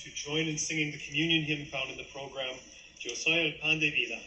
to join in singing the communion hymn found in the program, Yo soy el pan de vida.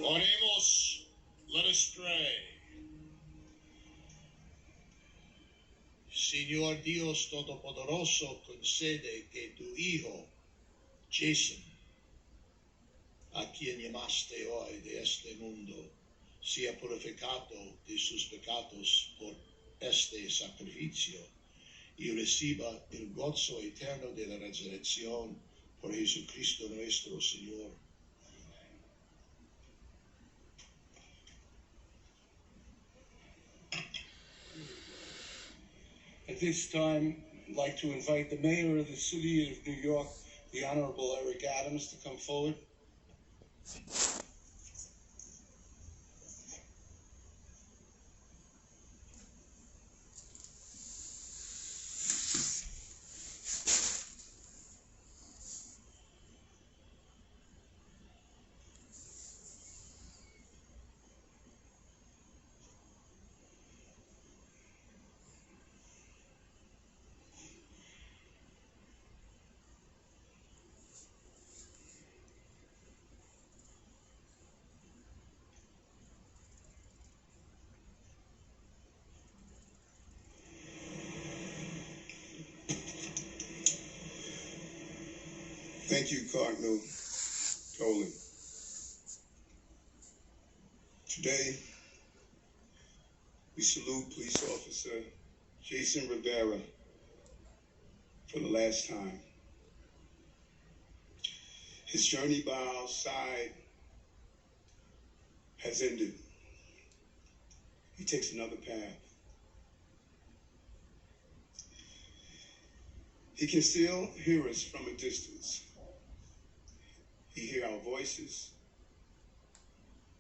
Oremos, let us pray. Señor Dios Todopoderoso, concede que tu Hijo, Jason, a quien llamaste hoy de este mundo, sea purificado de sus pecados por este sacrificio y reciba el gozo eterno de la resurrección por Jesucristo nuestro Señor. At this time, I'd like to invite the Mayor of the City of New York, the Honorable Eric Adams, to come forward. Thank you, Cardinal Tolan. Today, we salute Police Officer Jason Rivera for the last time. His journey by our side has ended. He takes another path. He can still hear us from a distance. He hears our voices.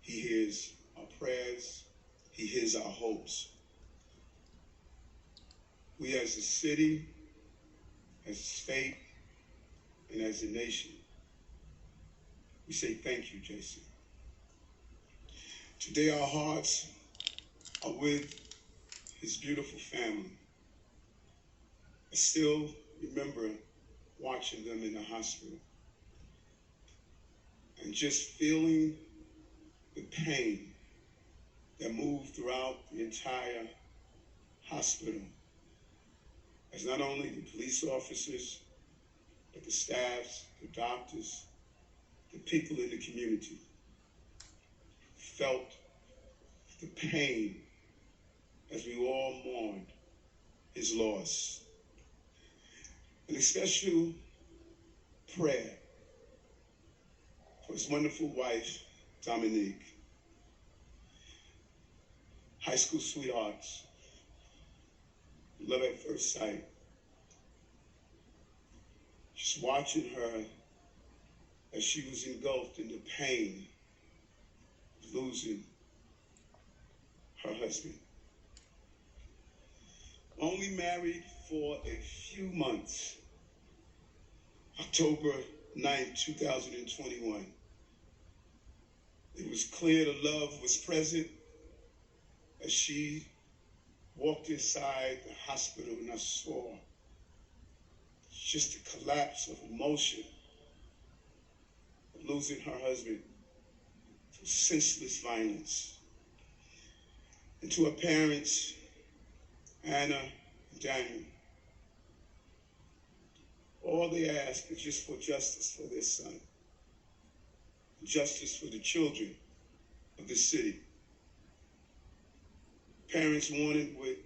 He hears our prayers. He hears our hopes. We as a city, as a state, and as a nation, we say thank you, Jason. Today our hearts are with his beautiful family. I still remember watching them in the hospital and just feeling the pain that moved throughout the entire hospital, as not only the police officers, but the staffs, the doctors, the people in the community felt the pain as we all mourned his loss. An special prayer for his wonderful wife, Dominique. High school sweethearts, love at first sight. Just watching her as she was engulfed in the pain of losing her husband. Only married for a few months. October 9, 2021. It was clear the love was present as she walked inside the hospital, and I saw just a collapse of emotion of losing her husband to senseless violence. And to her parents, Anna and Daniel, all they ask is just for justice for their son, justice for the children of the city. Parents wanted what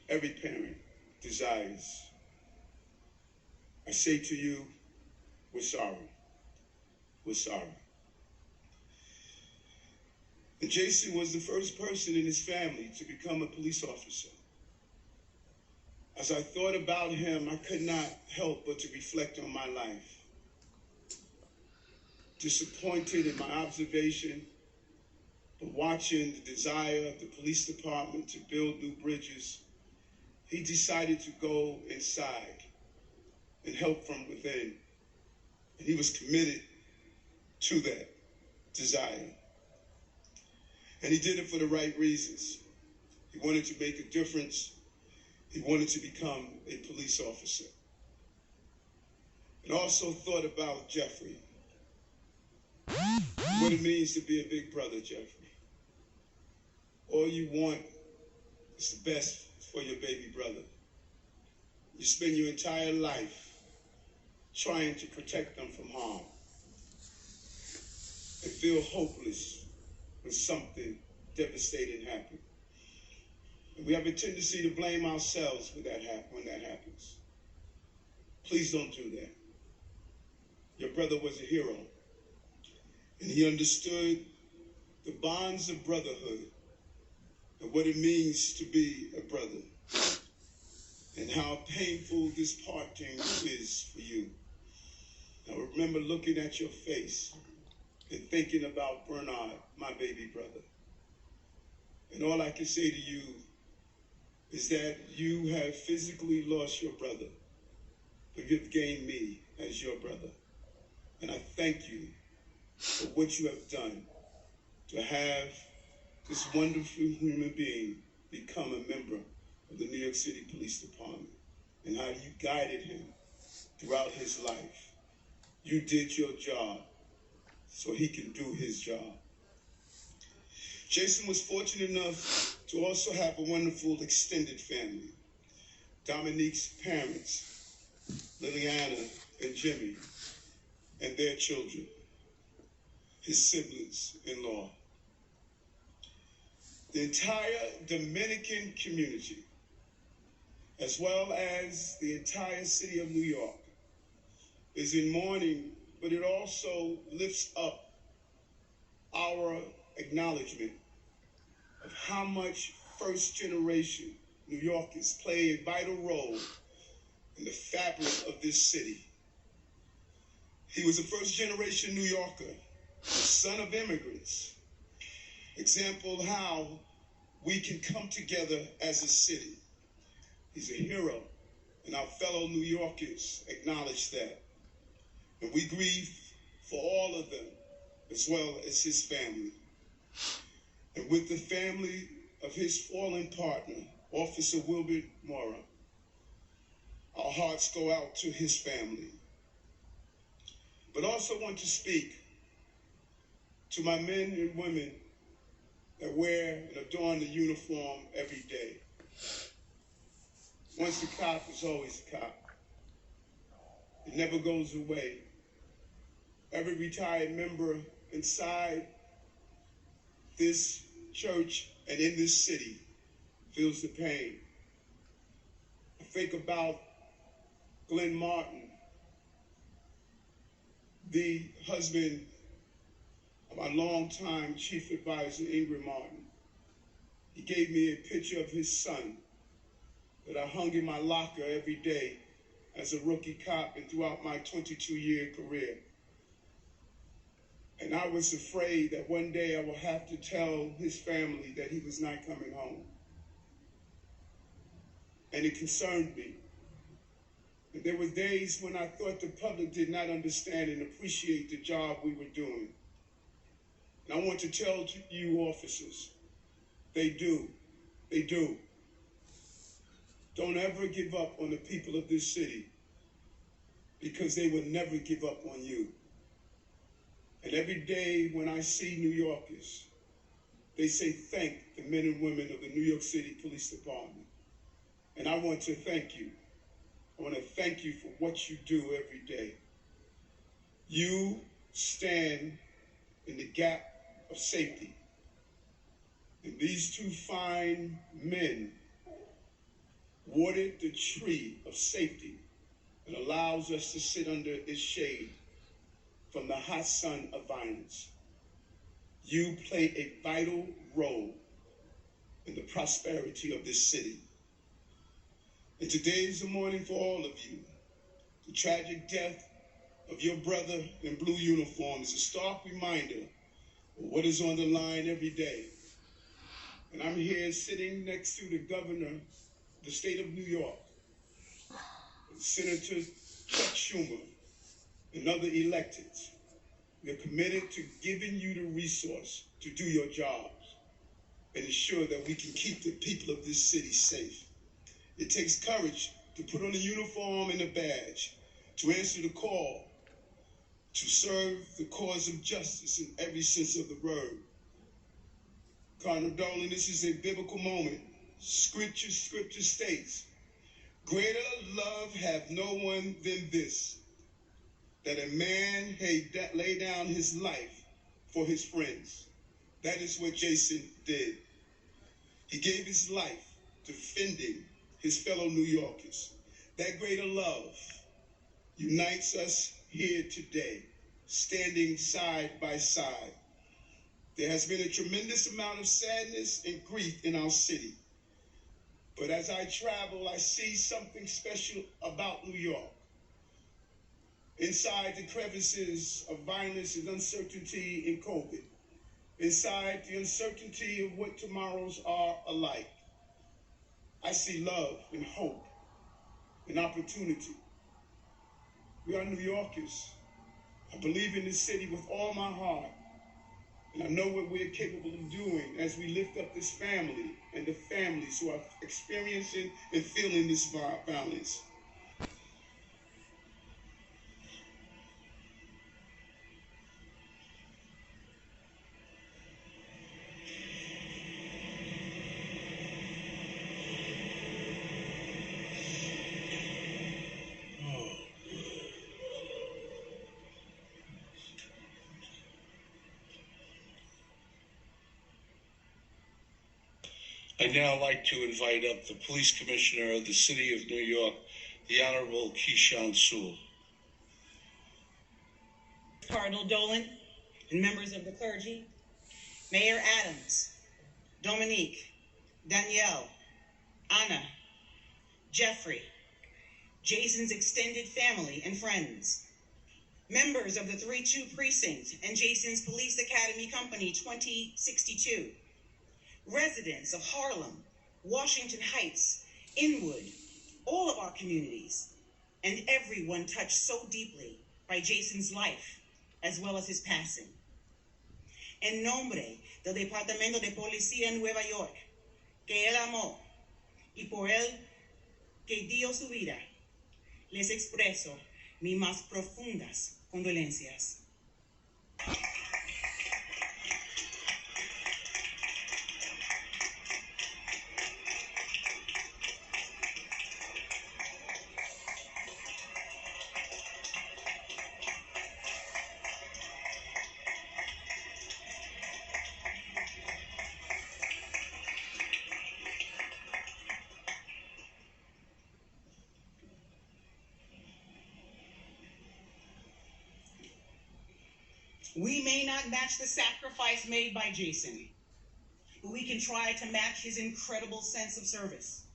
every parent desires. I say to you, we're sorry. We're sorry. And Jason was the first person in his family to become a police officer. As I thought about him, I could not help but to reflect on my life. Disappointed in my observation, but watching the desire of the police department to build new bridges, he decided to go inside and help from within. And he was committed to that desire. And he did it for the right reasons. He wanted to make a difference. He wanted to become a police officer. And also thought about Jeffrey. What it means to be a big brother, Jeffrey. All you want is the best for your baby brother. You spend your entire life trying to protect them from harm. And feel hopeless when something devastating happens. And we have a tendency to blame ourselves when that happens. Please don't do that. Your brother was a hero. And he understood the bonds of brotherhood and what it means to be a brother. And how painful this parting is for you. I remember looking at your face and thinking about Bernard, my baby brother. And all I can say to you is that you have physically lost your brother, but you've gained me as your brother. And I thank you for what you have done to have this wonderful human being become a member of the New York City Police Department, and how you guided him throughout his life. You did your job so he can do his job. Jason was fortunate enough to also have a wonderful extended family. Dominique's parents, Liliana and Jimmy, and their children, his siblings-in-law. The entire Dominican community, as well as the entire city of New York, is in mourning, but it also lifts up our acknowledgement of how much first-generation New Yorkers play a vital role in the fabric of this city. He was a first-generation New Yorker, son of immigrants. Example how we can come together as a city. He's a hero, and our fellow New Yorkers acknowledge that. And we grieve for all of them, as well as his family. And with the family of his fallen partner, Officer Wilbert Mora, our hearts go out to his family. But also want to speak to my men and women that wear and adorn the uniform every day. Once a cop is always a cop. It never goes away. Every retired member inside this church and in this city feels the pain. I think about Glenn Martin, the husband of my longtime chief advisor, Ingrid Martin. He gave me a picture of his son that I hung in my locker every day as a rookie cop and throughout my 22-year career. And I was afraid that one day I would have to tell his family that he was not coming home. And it concerned me. And there were days when I thought the public did not understand and appreciate the job we were doing. And I want to tell you officers, they do. They do. Don't ever give up on the people of this city, because they will never give up on you. And every day when I see New Yorkers, they say thank the men and women of the New York City Police Department. And I want to thank you. I want to thank you for what you do every day. You stand in the gap of safety. And these two fine men watered the tree of safety that allows us to sit under its shade from the hot sun of violence. You play a vital role in the prosperity of this city. And today is the morning for all of you. The tragic death of your brother in blue uniform is a stark reminder of what is on the line every day. And I'm here sitting next to the governor of the state of New York, Senator Chuck Schumer, and other electeds. We're committed to giving you the resource to do your jobs and ensure that we can keep the people of this city safe. It takes courage to put on a uniform and a badge, to answer the call, to serve the cause of justice in every sense of the word. Cardinal Dolan, this is a biblical moment. Scripture states, greater love have no one than this, that a man lay down his life for his friends. That is what Jason did. He gave his life defending his fellow New Yorkers. That greater love unites us here today, standing side by side. There has been a tremendous amount of sadness and grief in our city. But as I travel, I see something special about New York. Inside the crevices of violence and uncertainty in COVID, inside the uncertainty of what tomorrows are alike, I see love and hope and opportunity. We are New Yorkers. I believe in this city with all my heart, and I know what we're capable of doing as we lift up this family and the families who are experiencing and feeling this violence. I'd now like to invite up the Police Commissioner of the City of New York, the Honorable Keyshawn Sewell. Cardinal Dolan and members of the clergy, Mayor Adams, Dominique, Danielle, Anna, Jeffrey, Jason's extended family and friends, members of the 3-2 Precinct and Jason's Police Academy Company 2062, residents of Harlem, Washington Heights, Inwood, all of our communities, and everyone touched so deeply by Jason's life, as well as his passing. En nombre del Departamento de Policía en Nueva York, que él amó, y por él que dio su vida, les expreso mis más profundas condolencias. We may not match the sacrifice made by Jason, but we can try to match his incredible sense of service.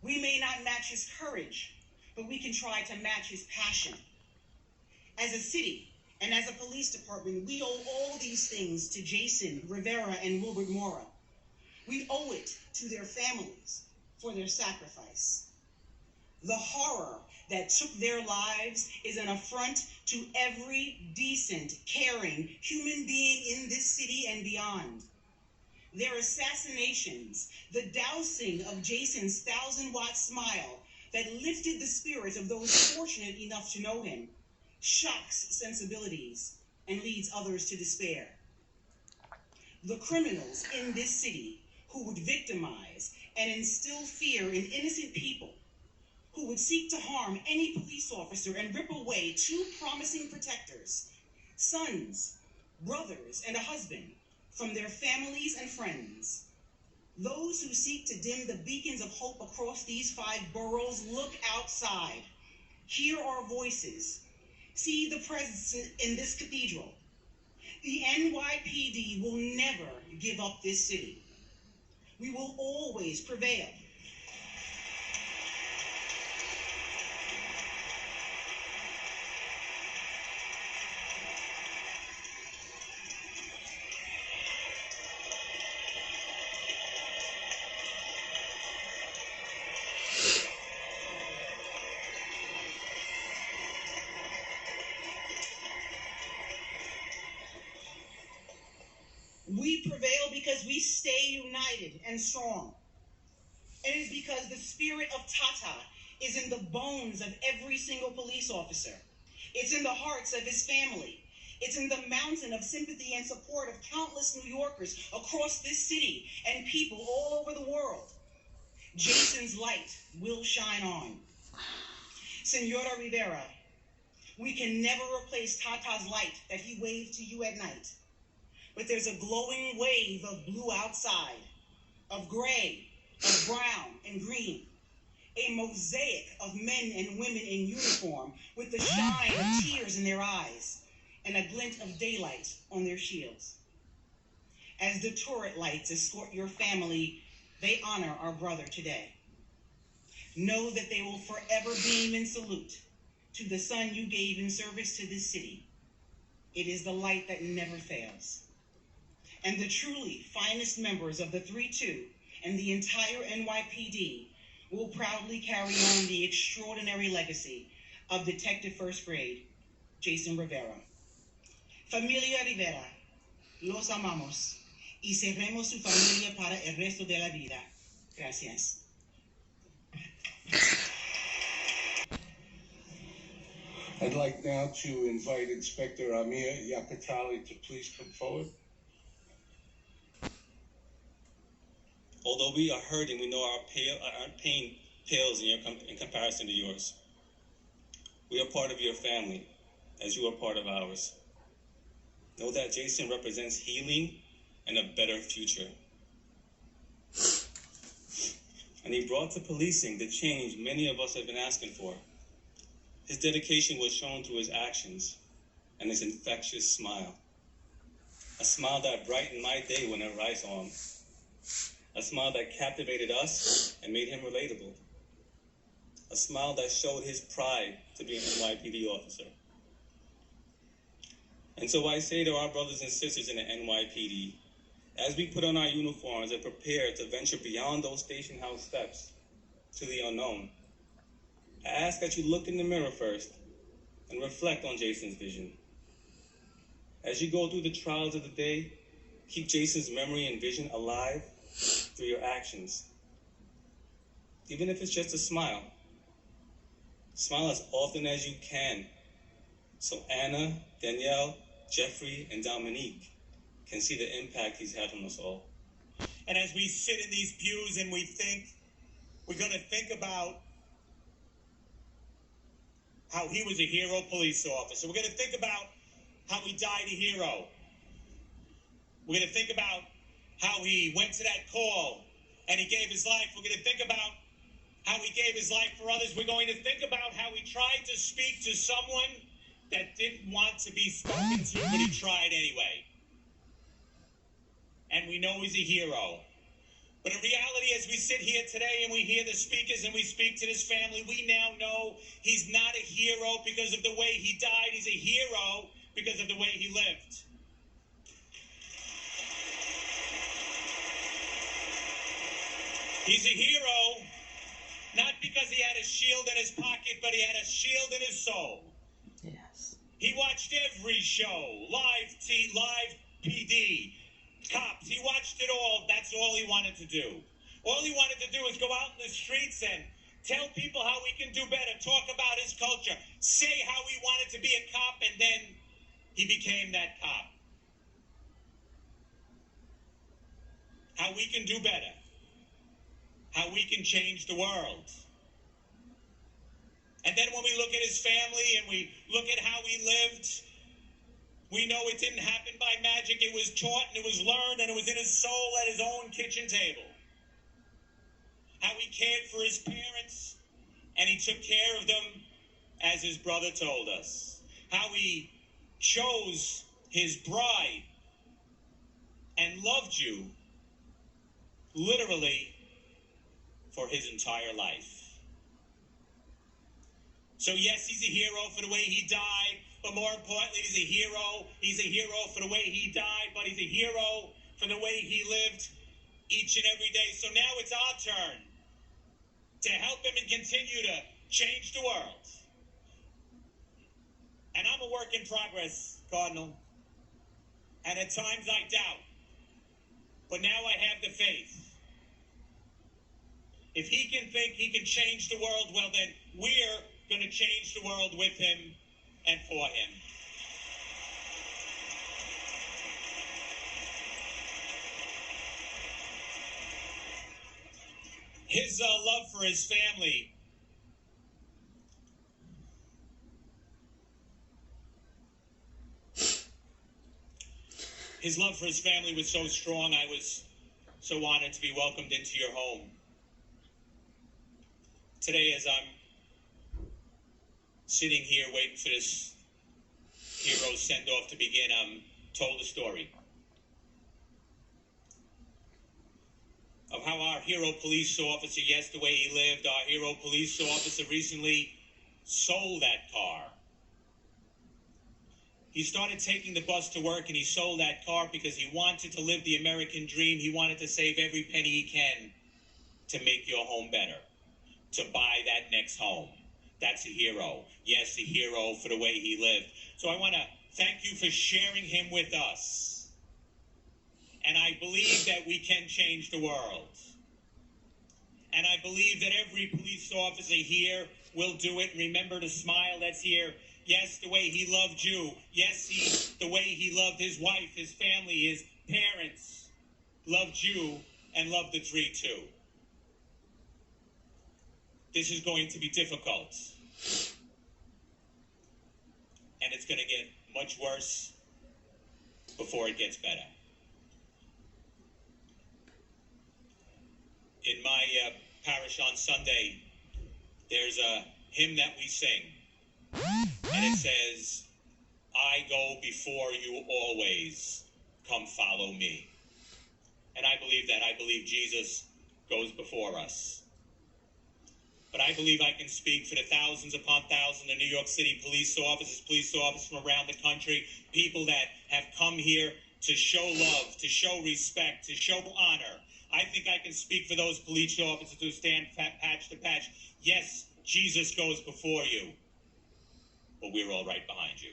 We may not match his courage, but we can try to match his passion. As a city and as a police department, we owe all these things to Jason, Rivera, and Wilbert Mora. We owe it to their families for their sacrifice. The horror that took their lives is an affront to every decent, caring human being in this city and beyond. Their assassinations, the dousing of Jason's 1,000-watt smile that lifted the spirits of those fortunate enough to know him, shocks sensibilities and leads others to despair. The criminals in this city who would victimize and instill fear in innocent people, who would seek to harm any police officer and rip away two promising protectors, sons, brothers, and a husband, from their families and friends. Those who seek to dim the beacons of hope across these 5 boroughs, look outside. Hear our voices. See the presence in this cathedral. The NYPD will never give up this city. We will always prevail. We prevail because we stay united and strong. It is because the spirit of Tata is in the bones of every single police officer. It's in the hearts of his family. It's in the mountain of sympathy and support of countless New Yorkers across this city and people all over the world. Jason's light will shine on. Senora Rivera, we can never replace Tata's light that he waved to you at night. But there's a glowing wave of blue outside, of gray, of brown and green, a mosaic of men and women in uniform with the shine of tears in their eyes and a glint of daylight on their shields. As the turret lights escort your family, they honor our brother today. Know that they will forever beam and salute to the son you gave in service to this city. It is the light that never fails. And the truly finest members of the 3-2 and the entire NYPD will proudly carry on the extraordinary legacy of Detective First Grade, Jason Rivera. Familia Rivera, los amamos y seremos su familia para el resto de la vida. Gracias. I'd like now to invite Inspector Amir Yakatally to please come forward. Although we are hurting, we know our pain pales in comparison to yours. We are part of your family, as you are part of ours. Know that Jason represents healing and a better future. And he brought to policing the change many of us have been asking for. His dedication was shown through his actions and his infectious smile. A smile that brightened my day when I saw him. A smile that captivated us and made him relatable. A smile that showed his pride to be an NYPD officer. And so I say to our brothers and sisters in the NYPD, as we put on our uniforms and prepare to venture beyond those station house steps to the unknown, I ask that you look in the mirror first and reflect on Jason's vision. As you go through the trials of the day, keep Jason's memory and vision alive through your actions. Even if it's just a smile. Smile as often as you can, so Anna, Danielle, Jeffrey, and Dominique can see the impact he's had on us all. And as we sit in these pews and we think, we're going to think about how he was a hero police officer. We're going to think about how he died a hero. We're going to think about how he went to that call and he gave his life. We're going to think about how he gave his life for others. We're going to think about how he tried to speak to someone that didn't want to be spoken to, but he tried anyway. And we know he's a hero. But in reality, as we sit here today and we hear the speakers and we speak to this family, we now know he's not a hero because of the way he died. He's a hero because of the way he lived. He's a hero not because he had a shield in his pocket, but he had a shield in his soul. Yes. He watched every show, live PD, cops. He watched it all. That's all he wanted to do. All he wanted to do was go out in the streets and tell people how we can do better, talk about his culture, say how he wanted to be a cop, and then he became that cop. How we can do better. How we can change the world. And then when we look at his family and we look at how he lived, we know it didn't happen by magic. It was taught and it was learned and it was in his soul at his own kitchen table. How he cared for his parents and he took care of them as his brother told us. How he chose his bride and loved you literally for his entire life. So yes, he's a hero for the way he died, but more importantly, he's a hero. He's a hero for the way he died, but he's a hero for the way he lived each and every day. So now it's our turn to help him and continue to change the world. And I'm a work in progress, Cardinal. And at times I doubt. But now I have the faith. If he can think he can change the world, well then we're going to change the world with him and for him. His love for his family. His love for his family was so strong, I was so honored to be welcomed into your home. Today, as I'm sitting here waiting for this hero send-off to begin, I'm told a story of how our hero police officer, yes, the way he lived, our hero police officer recently sold that car. He started taking the bus to work and he sold that car because he wanted to live the American dream. He wanted to save every penny he can to make your home better, to buy that next home. That's a hero. Yes, a hero for the way he lived. So I want to thank you for sharing him with us. And I believe that we can change the world. And I believe that every police officer here will do it. Remember the smile that's here. Yes, the way he loved you. Yes, the way he loved his wife, his family, his parents. Loved you and loved the tree too. This is going to be difficult. And it's going to get much worse before it gets better. In my parish on Sunday, there's a hymn that we sing. And it says, I go before you always, come follow me. And I believe that. I believe Jesus goes before us. But I believe I can speak for the thousands upon thousands of New York City police officers from around the country, people that have come here to show love, to show respect, to show honor. I think I can speak for those police officers who stand patch to patch. Yes, Jesus goes before you, but we're all right behind you.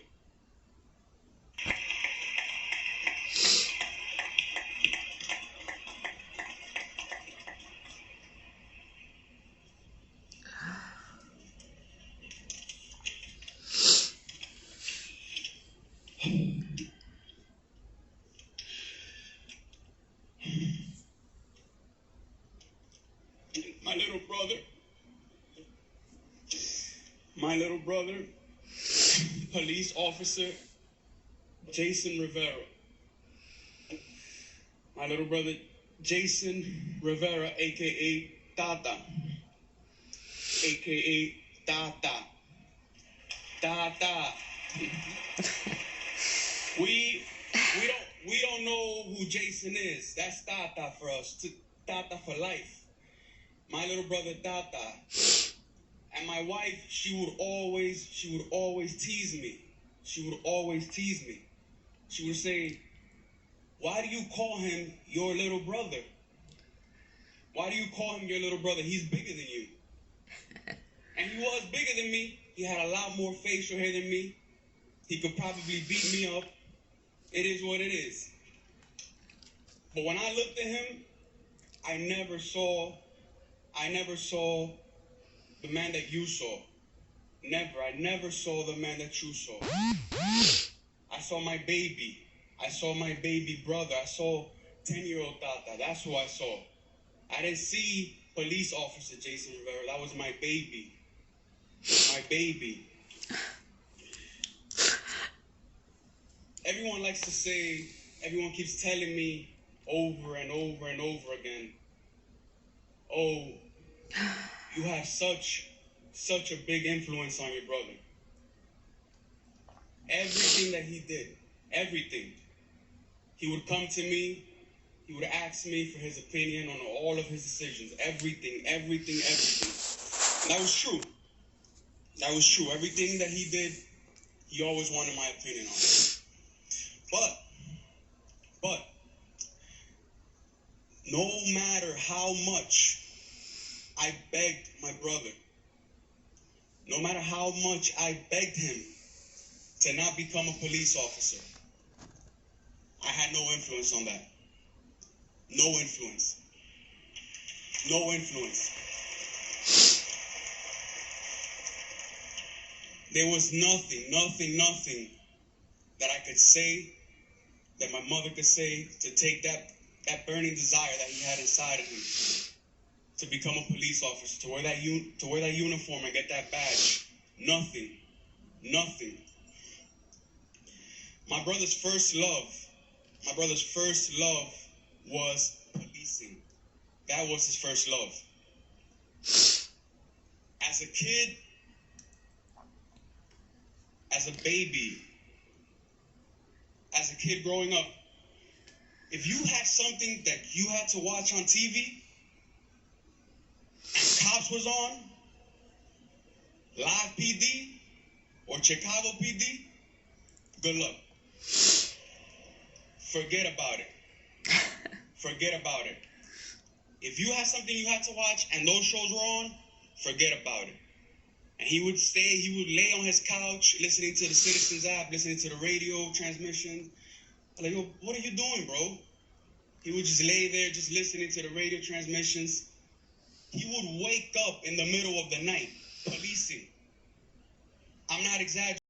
My little brother, police officer Jason Rivera. My little brother Jason Rivera, a.k.a. Tata. A.k.a. Tata. Tata. We don't know who Jason is. That's Tata for us. Tata for life. My little brother Tata. And my wife, she would always tease me. She would always tease me. She would say, why do you call him your little brother? Why do you call him your little brother? He's bigger than you. And he was bigger than me. He had a lot more facial hair than me. He could probably beat me up. It is what it is. But when I looked at him, I never saw the man that you saw. Never. I never saw the man that you saw. I saw my baby. I saw my baby brother. I saw 10-year-old Tata. That's who I saw. I didn't see police officer Jason Rivera. That was my baby. My baby. Everyone likes to say, everyone keeps telling me over and over and over again, oh, you have such a big influence on your brother. Everything that he did, everything. He would come to me, he would ask me for his opinion on all of his decisions, everything. And that was true. That was true. Everything that he did, he always wanted my opinion on it. But, no matter how much I begged my brother, no matter how much I begged him to not become a police officer, I had no influence on that. No influence. No influence. There was nothing that I could say, that my mother could say, to take that burning desire that he had inside of him to become a police officer, to wear that uniform and get that badge. Nothing. My brother's first love was policing. That was his first love. As a kid, as a baby, as a kid growing up, if you had something that you had to watch on TV and Cops was on, Live PD or Chicago PD, good luck. Forget about it. If you had something you had to watch and those shows were on, forget about it. And he would lay on his couch listening to the Citizens app, listening to the radio transmission. I'm like, yo, what are you doing, bro? He would just lay there, just listening to the radio transmissions. He would wake up in the middle of the night, policing. I'm not exaggerating.